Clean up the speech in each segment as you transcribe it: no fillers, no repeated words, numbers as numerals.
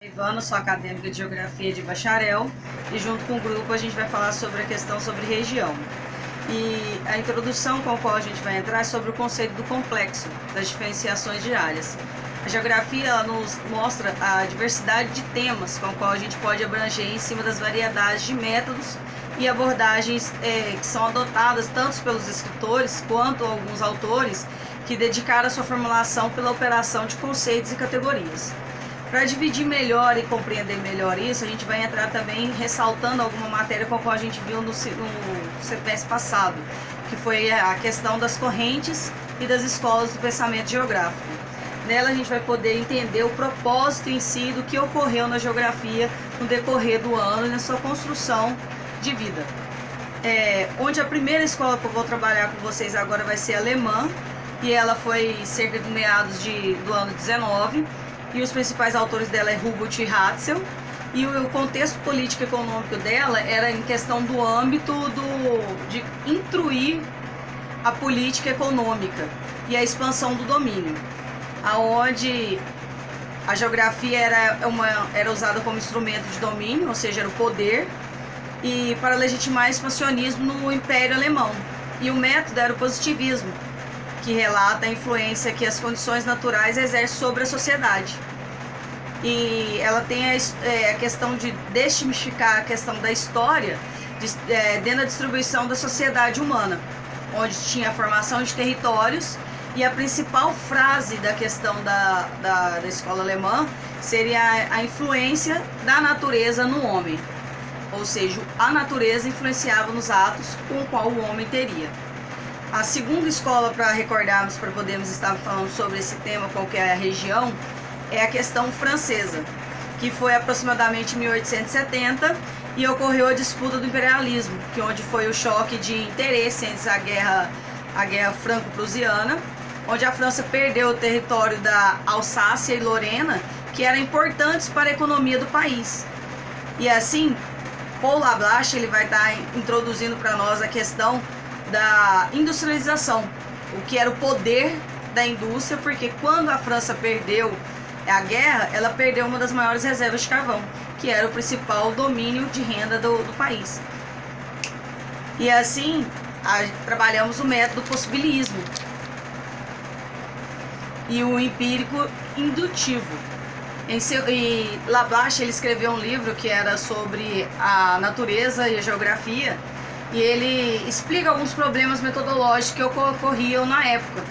Ivana, sou acadêmica de Geografia de bacharel, e junto com o grupo a gente vai falar sobre a questão sobre região. E a introdução com a qual a gente vai entrar é sobre o conceito do complexo, das diferenciações de áreas. A geografia ela nos mostra a diversidade de temas com a qual a gente pode abranger em cima das variedades de métodos e abordagens que são adotadas tanto pelos escritores quanto alguns autores que dedicaram a sua formulação pela operação de conceitos e categorias. Para dividir melhor e compreender melhor isso, a gente vai entrar também ressaltando alguma matéria com a qual a gente viu no semestre passado, que foi a questão das correntes e das escolas do pensamento geográfico. Nela a gente vai poder entender o propósito em si do que ocorreu na geografia no decorrer do ano e na sua construção de vida. Onde a primeira escola que eu vou trabalhar com vocês agora vai ser alemã, e ela foi cerca de meados do ano 19, e os principais autores dela é Hubert e Hatzel, e o contexto político e econômico dela era em questão do âmbito de intruir a política econômica e a expansão do domínio, aonde a geografia era usada como instrumento de domínio, ou seja, era o poder, e para legitimar expansionismo no Império Alemão. E o método era o positivismo, que relata a influência que as condições naturais exercem sobre a sociedade. E ela tem a questão de desmistificar a questão da história dentro da distribuição da sociedade humana, onde tinha a formação de territórios, e a principal frase da questão da escola alemã seria a influência da natureza no homem, ou seja, a natureza influenciava nos atos com o qual o homem teria. A segunda escola, para recordarmos, para podermos estar falando sobre esse tema, qual que é a região, é a questão francesa, que foi aproximadamente em 1870 e ocorreu a disputa do imperialismo, onde foi o choque de interesse entre a guerra franco-prussiana, onde a França perdeu o território da Alsácia e Lorena, que eram importantes para a economia do país. E assim, Paul Lablache ele vai estar introduzindo para nós a questão da industrialização, o que era o poder da indústria, porque quando a França perdeu a guerra, ela perdeu uma das maiores reservas de carvão, que era o principal domínio de renda do país. E assim, trabalhamos o método possibilismo e o empírico indutivo. E Lablache ele escreveu um livro que era sobre a natureza e a geografia, e ele explica alguns problemas metodológicos que ocorriam na época,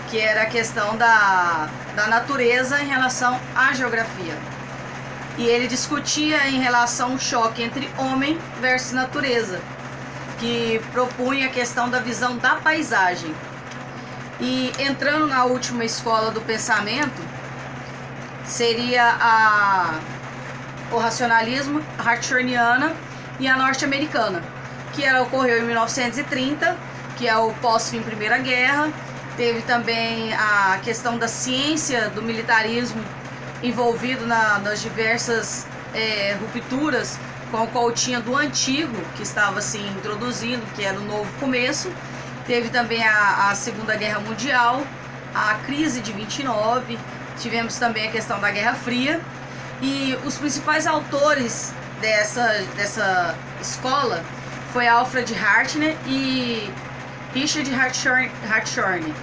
que era a questão da natureza em relação à geografia. E ele discutia em relação ao choque entre homem versus natureza, que propunha a questão da visão da paisagem. E entrando na última escola do pensamento, seria o racionalismo hartshorniana e a norte-americana, que ocorreu em 1930, que é o pós-fim Primeira Guerra. Teve também a questão da ciência, do militarismo envolvido nas diversas rupturas com o qual tinha do antigo, que estava se introduzindo, que era o novo começo. Teve também a Segunda Guerra Mundial, a crise de 29, tivemos também a questão da Guerra Fria. E os principais autores dessa escola foi Alfred Hartner e Richard Hartshorne.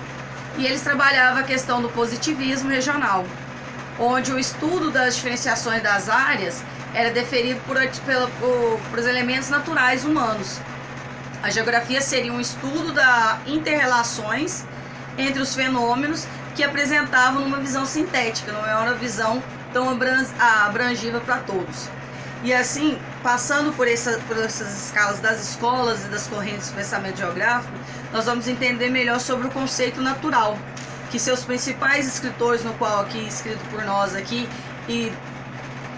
E eles trabalhavam a questão do positivismo regional, onde o estudo das diferenciações das áreas era deferido por os elementos naturais humanos. A geografia seria um estudo das interrelações entre os fenômenos que apresentavam numa visão sintética, não é uma visão tão abrangiva para todos. E assim, passando por essas escalas das escolas e das correntes do pensamento geográfico, nós vamos entender melhor sobre o conceito natural, que seus principais escritores, no qual aqui escrito por nós aqui e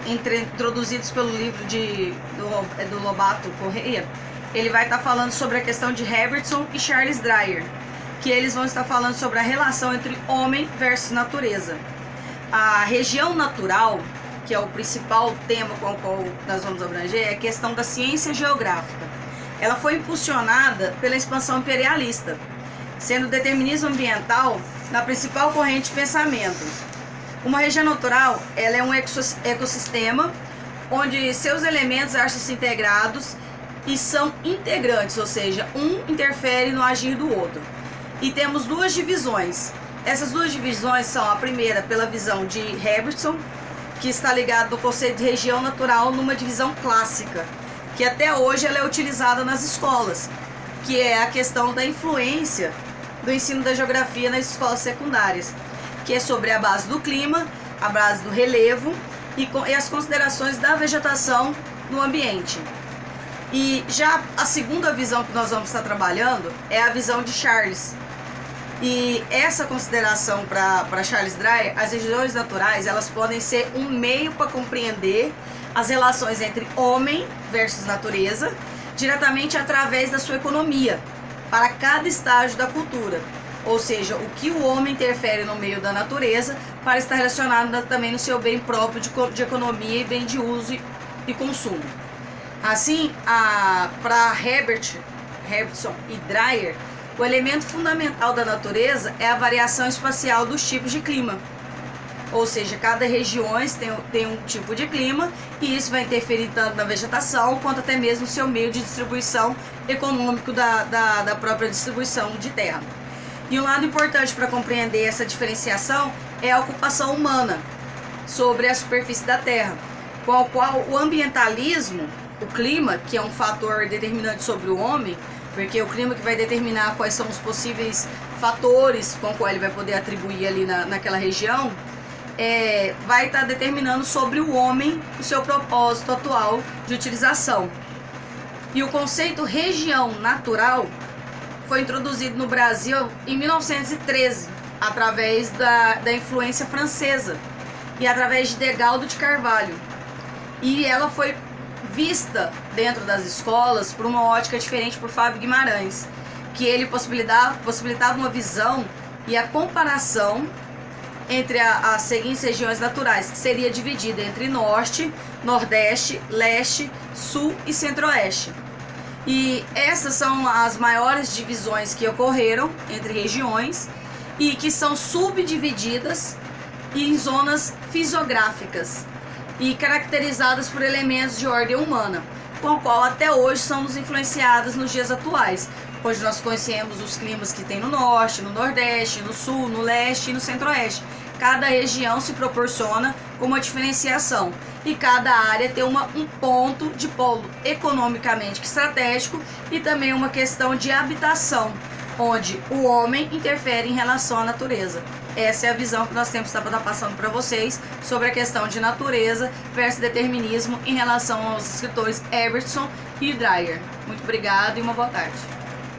introduzidos pelo livro do Lobato Correia, ele vai estar falando sobre a questão de Herbertson e Charles Dreyer, que eles vão estar falando sobre a relação entre homem versus natureza. A região natural, que é o principal tema com o qual nós vamos abranger, é a questão da ciência geográfica. Ela foi impulsionada pela expansão imperialista, sendo o determinismo ambiental na principal corrente de pensamento. Uma região natural, ela é um ecossistema onde seus elementos acham-se integrados e são integrantes, ou seja, um interfere no agir do outro. E temos duas divisões. Essas duas divisões são a primeira pela visão de Herbertson, que está ligado no conceito de região natural numa divisão clássica, que até hoje ela é utilizada nas escolas, que é a questão da influência do ensino da geografia nas escolas secundárias, que é sobre a base do clima, a base do relevo e as considerações da vegetação no ambiente. E já a segunda visão que nós vamos estar trabalhando é a visão de Charles. E essa consideração para Charles Dreyer, as regiões naturais, elas podem ser um meio para compreender as relações entre homem versus natureza, diretamente através da sua economia, para cada estágio da cultura. Ou seja, o que o homem interfere no meio da natureza para estar relacionado também no seu bem próprio de economia e bem de uso e consumo. Assim, para Herbertson e Dreyer, o elemento fundamental da natureza é a variação espacial dos tipos de clima. Ou seja, cada região tem um tipo de clima e isso vai interferir tanto na vegetação quanto até mesmo no seu meio de distribuição econômico da própria distribuição de terra. E um lado importante para compreender essa diferenciação é a ocupação humana sobre a superfície da terra, com a qual o ambientalismo, o clima, que é um fator determinante sobre o homem, porque é o clima que vai determinar quais são os possíveis fatores com os quais ele vai poder atribuir ali naquela região, vai estar determinando sobre o homem o seu propósito atual de utilização. E o conceito região natural foi introduzido no Brasil em 1913, através da influência francesa e através de Degaldo de Carvalho. E ela foi vista dentro das escolas por uma ótica diferente por Fábio Guimarães, que ele possibilitava uma visão e a comparação entre as seguintes regiões naturais, que seria dividida entre Norte, Nordeste, Leste, Sul e Centro-Oeste. E essas são as maiores divisões que ocorreram entre regiões e que são subdivididas em zonas fisiográficas e caracterizadas por elementos de ordem humana, com o qual até hoje somos influenciados nos dias atuais, pois nós conhecemos os climas que tem no Norte, no Nordeste, no Sul, no Leste e no Centro-Oeste. Cada região se proporciona com uma diferenciação e cada área tem um ponto de polo economicamente estratégico e também uma questão de habitação, onde o homem interfere em relação à natureza. Essa é a visão que nós temos que estar passando para vocês sobre a questão de natureza versus determinismo em relação aos escritores Herbertson e Dreyer. Muito obrigado e uma boa tarde.